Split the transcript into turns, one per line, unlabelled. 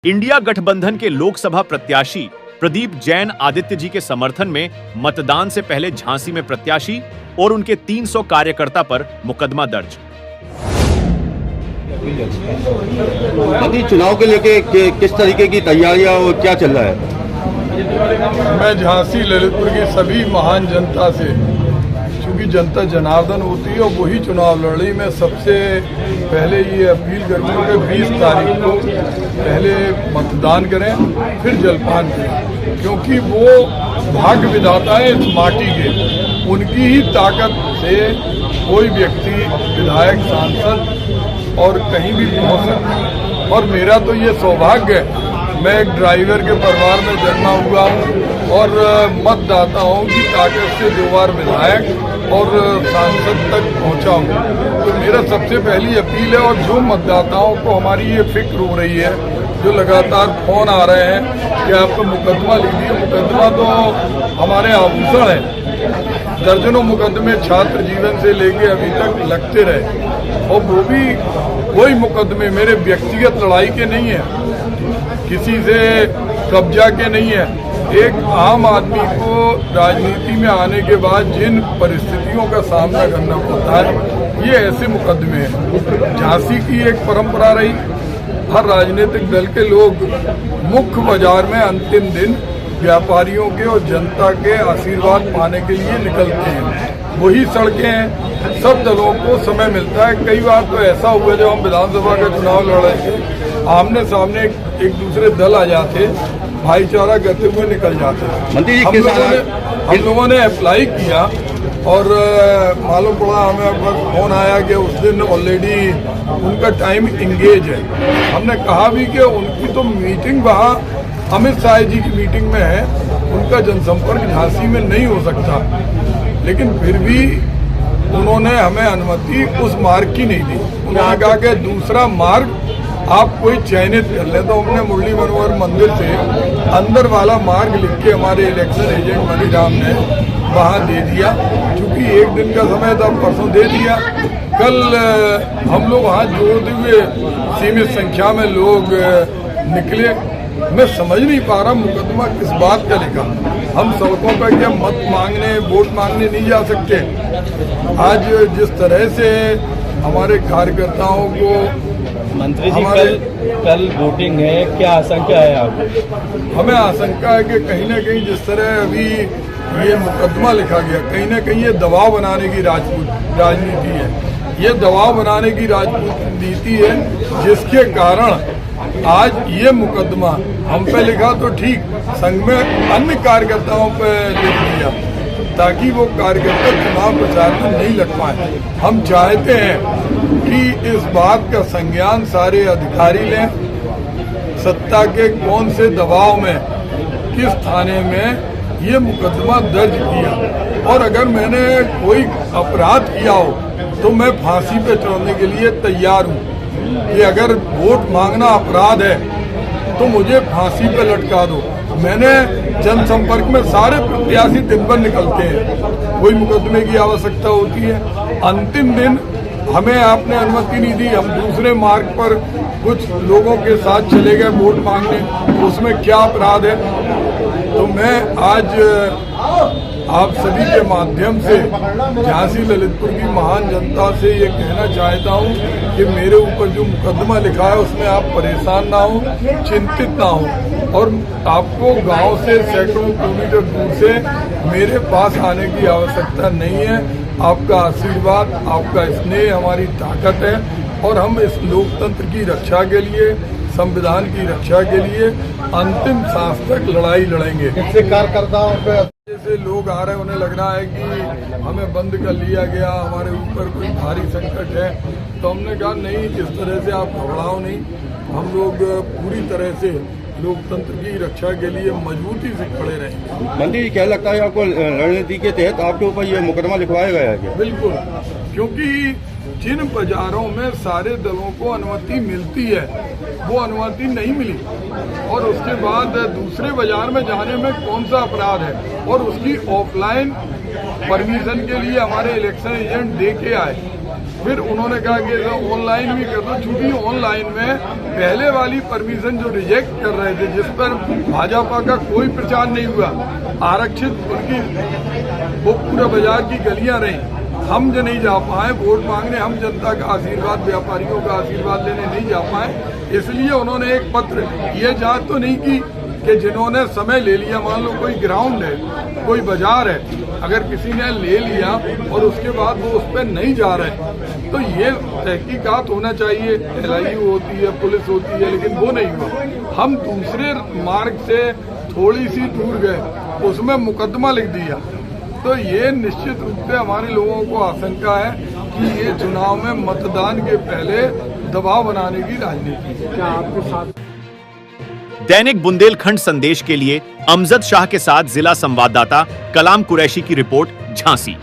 India गठबंधन के लोकसभा प्रत्याशी प्रदीप जैन आदित्य जी के समर्थन में मतदान से पहले झांसी में प्रत्याशी और उनके 300 कार्यकर्ता पर मुकदमा दर्ज।
चुनाव के लेके किस तरीके की तैयारियां और क्या चल रहा है?
मैं झांसी ललितपुर की सभी महान जनता से, क्योंकि जनता जनार्दन होती है और वही चुनाव लड़ रही, मैं सबसे पहले ये अपील करूँगा कि 20 तारीख को पहले मतदान करें, फिर जलपान करें, क्योंकि वो भाग्य विधाता है इस माटी के। उनकी ही ताकत से कोई व्यक्ति, विधायक, सांसद और कहीं भी पहुँच सकता है। और मेरा तो ये सौभाग्य है, मैं एक ड्राइवर के परिवार में जन्मा हुआ हूँ और मतदाताओं की ताकत से 2 बार विधायक और सांसद तक पहुँचा हूँ। तो मेरा सबसे पहली अपील है, और जो मतदाताओं को हमारी ये फिक्र हो रही है, जो लगातार फोन आ रहे हैं कि आपको मुकदमा लीजिए, मुकदमा तो हमारे आभूषण है। दर्जनों मुकदमे छात्र जीवन से लेके अभी तक लगते रहे, और वो भी कोई मुकदमे मेरे व्यक्तिगत लड़ाई के नहीं है, किसी से कब्जा के नहीं है। एक आम आदमी को राजनीति में आने के बाद जिन परिस्थितियों का सामना करना पड़ता है, ये ऐसे मुकदमे हैं। झांसी की एक परंपरा रही, हर राजनीतिक दल के लोग मुख्य बाजार में अंतिम दिन व्यापारियों के और जनता के आशीर्वाद पाने के लिए निकलते हैं। वही सड़कें हैं, सब दलों को समय मिलता है। कई बार तो ऐसा हुआ जब हम विधानसभा का चुनाव लड़ रहे थे, आमने सामने एक दूसरे दल आ जाते, भाईचारा करते हुए निकल जाते। हम लोगों ने अप्लाई किया और मालूम पड़ा, हमें फोन आया कि उस दिन ऑलरेडी उनका टाइम इंगेज है। हमने कहा भी कि उनकी तो मीटिंग वहाँ अमित शाह जी की मीटिंग में है, उनका जनसंपर्क झांसी में नहीं हो सकता, लेकिन फिर भी उन्होंने हमें अनुमति उस मार्ग की नहीं दी। उन्होंने कहा कि दूसरा मार्ग आप कोई चयनित कर लें। तो हमने मुरली मनोहर मंदिर से अंदर वाला मार्ग लिख के हमारे इलेक्शन एजेंट मनीराम ने वहाँ दे दिया। चूंकि एक दिन का समय था, परसों दे दिया। कल हम लोग हाथ जोड़ते हुए सीमित संख्या में लोग निकले। मैं समझ नहीं पा रहा मुकदमा किस बात का लिखा। हम सड़कों पर क्या मत मांगने, वोट मांगने नहीं जा सकते? आज जिस तरह से हमारे कार्यकर्ताओं को
मंत्री जी कल वोटिंग है, क्या आशंका है आपको?
हमें आशंका है कि कहीं ना कहीं जिस तरह अभी ये मुकदमा लिखा गया, कहीं ना कहीं ये दबाव बनाने की राजनीति है। ये दबाव बनाने की राजनीति है, जिसके कारण आज ये मुकदमा हम पे लिखा तो ठीक, संघ में अन्य कार्यकर्ताओं पे लिख दिया, ताकि वो कार्यकर्ता चुनाव प्रचार में नहीं लग पाए। हम चाहते हैं कि इस बात का संज्ञान सारे अधिकारी लें, सत्ता के कौन से दबाव में, किस थाने में ये मुकदमा दर्ज किया, और अगर मैंने कोई अपराध किया हो तो मैं फांसी पे चढ़ने के लिए तैयार हूँ। कि अगर वोट मांगना अपराध है तो मुझे फांसी पे लटका दो। मैंने जनसंपर्क में सारे प्रत्याशी दिन भर निकलते हैं, कोई मुकदमे की आवश्यकता होती है। अंतिम दिन हमें आपने अनुमति नहीं दी, हम दूसरे मार्ग पर कुछ लोगों के साथ चले गए वोट मांगने, उसमें क्या अपराध है? तो मैं आज आप सभी के माध्यम से झांसी ललितपुर की महान जनता से ये कहना चाहता हूँ कि मेरे ऊपर जो मुकदमा लिखा है उसमें आप परेशान ना हो, चिंतित ना हो, और आपको गांव से सैकड़ों किलोमीटर दूर से मेरे पास आने की आवश्यकता नहीं है। आपका आशीर्वाद, आपका स्नेह हमारी ताकत है, और हम इस लोकतंत्र की रक्षा के लिए, संविधान की रक्षा के लिए अंतिम सांस तक लड़ाई लड़ेंगे।
इससे कार्यकर्ताओं पे
जैसे लोग आ रहे हैं, उन्हें लग रहा है कि हमें बंद कर लिया गया, हमारे ऊपर कोई भारी संकट है, तो हमने कहा नहीं, इस तरह से आप घबराओ नहीं। हम लोग पूरी तरह से लोकतंत्र की रक्षा के लिए मजबूती से खड़े रहेंगे।
मंत्री जी, क्या लगता है आपको रणनीति के तहत आपके ऊपर ये मुकदमा लिखवाया गया है क्या?
बिल्कुल, क्योंकि जिन बाजारों में सारे दलों को अनुमति मिलती है, वो अनुमति नहीं मिली, और उसके बाद दूसरे बाजार में जाने में कौन सा अपराध है? और उसकी ऑफलाइन परमिशन के लिए हमारे इलेक्शन एजेंट दे के आए, फिर उन्होंने कहा कि ऑनलाइन भी कर दो, चूंकि ऑनलाइन में पहले वाली परमिशन जो रिजेक्ट कर रहे थे, जिस पर भाजपा का कोई प्रचार नहीं हुआ, आरक्षित उनकी वो पूरा बाजार की गलियां रही, हम जो नहीं जा पाए वोट मांगने, हम जनता का आशीर्वाद, व्यापारियों का आशीर्वाद लेने नहीं जा पाए, इसलिए उन्होंने एक पत्र, ये जांच तो नहीं की कि जिन्होंने समय ले लिया, मान लो कोई ग्राउंड है, कोई बाजार है, अगर किसी ने ले लिया और उसके बाद वो उस पर नहीं जा रहे, तो ये तहकीकात होना चाहिए, LIU होती है, पुलिस होती है, लेकिन वो नहीं हुआ। हम दूसरे मार्ग से थोड़ी सी दूर गए, उसमें मुकदमा लिख दिया, तो ये निश्चित रूप से हमारे लोगों को आशंका है कि ये चुनाव में मतदान के पहले दबाव बनाने की राजनीति है। क्या आपके साथ?
दैनिक बुंदेलखंड संदेश के लिए अमजद शाह के साथ जिला संवाददाता कलाम कुरैशी की रिपोर्ट, झांसी।